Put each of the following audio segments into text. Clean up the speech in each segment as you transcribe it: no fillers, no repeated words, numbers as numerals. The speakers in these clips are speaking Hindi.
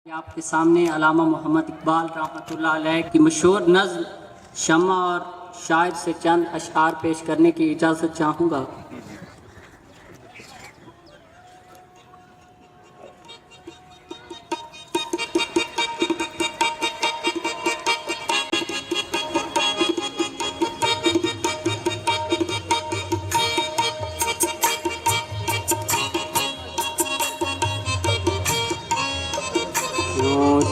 आपके सामने अल्लामा मोहम्मद इकबाल रहमतुल्लाह अलैह की मशहूर नज़्म शम्मा और शायर से चंद अशआर पेश करने की इजाज़त चाहूँगा।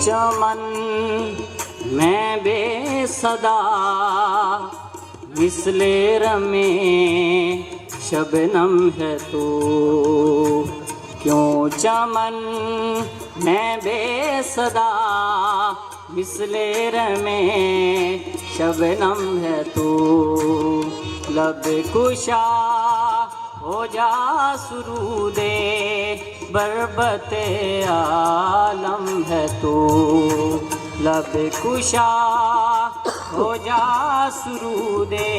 चमन मैं बेसदा मिसले रमे शबनम है तू, क्यों चमन मैं बेसदा मिसले रमे शबनम है तू, लब कुशा हो जा सुरूदे बरबते आलम है तू, लब कुशा हो जा सुरूदे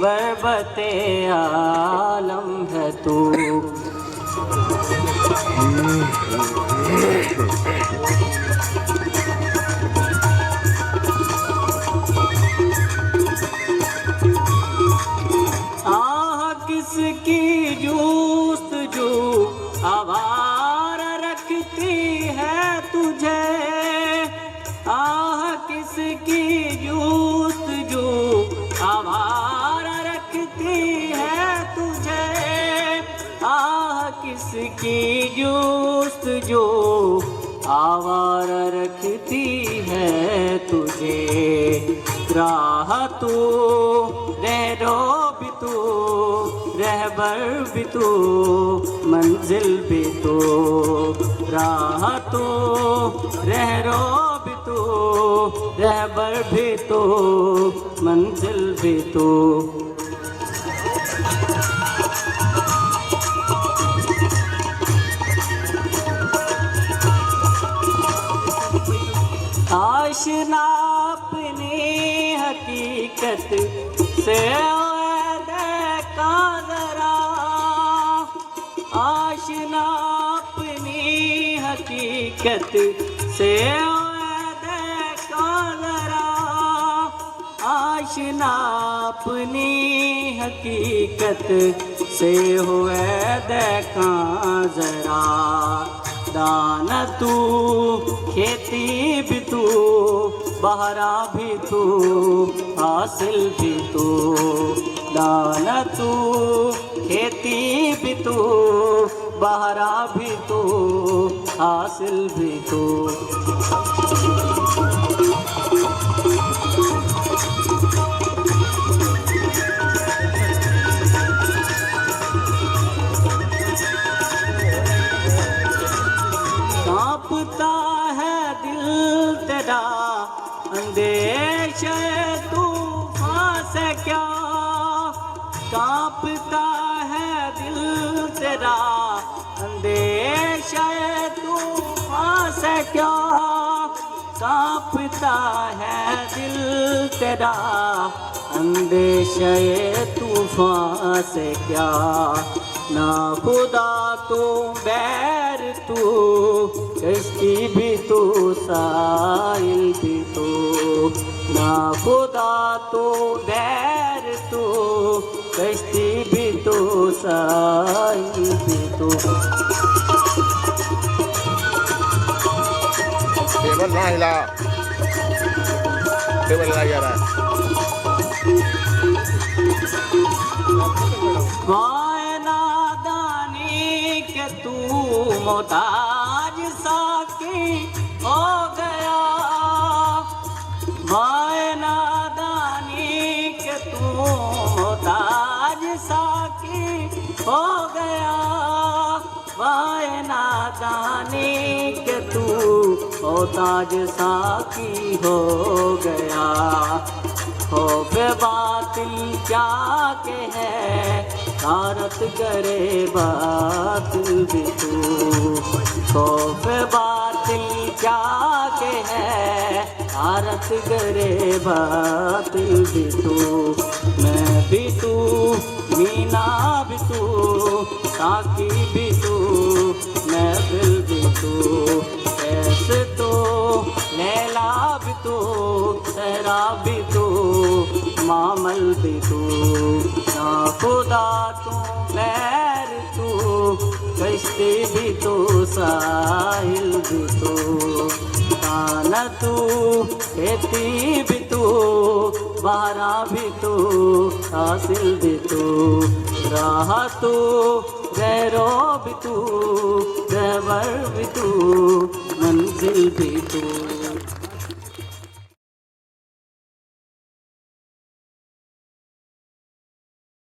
बरबते आलम है तू। किसकी जूस्तजू आवारा रखती है तुझे, आह किसकी जूस्तजू आवारा रखती है तुझे, आह किसकी जूस्तजू आवारा रखती है तुझे, राह तू रहरो भी तू रहबर भी तू मंजिल भी तू, राह तू रहरो भी तू रहबर भी तू मंजिल भी तू। आशना अपनी हकीकत से आशना अपनी हकीकत से देखा जरा, आशना अपनी हकीकत से हुए देखा जरा, दाना तू खेती भी तू बहरा भी तू हासिल भी तू, दाना तू खेती भी तू बहरा भी तू हासिल भी तू। कांपता है दिल तेरा अंदेशे तूफान से क्या, कांपता है दिल तेरा अंदेशे तूफान से क्या, कांपता है दिल तेरा अंदेशे तूफान से क्या, ना खुदा तू बैर तू कश्ती भी तू साहिल भी तू, ना खुदा तू बैर तू कश्ती भी तू साहिल भी तू। टेबल ना हिला, टेबल हिला जा रहा है। नादानी के तू मोहताज साकी हो गया, भाई नादानी के तू मोहताज साकी हो गया, भाई नादानी के तू मोहताज साकी हो गया, खौफ बातिल क्या के है तारत करे बातिल भी तू, खौफ बातिल क्या के है तारत करे बातिल भी तू, मैं भी तू मीना भी तू साकी भी तू महफिल भी तू, कैसे सहरा भी तू मामल भी तू ना खुदा तू खैर तू कश्ती भी तू साहिल भी तू खाना तू खेती भी तू बहरा भी तू हासिल भी तू राह तू गैरो भी तू रहबर भी तू मंजिल भी तू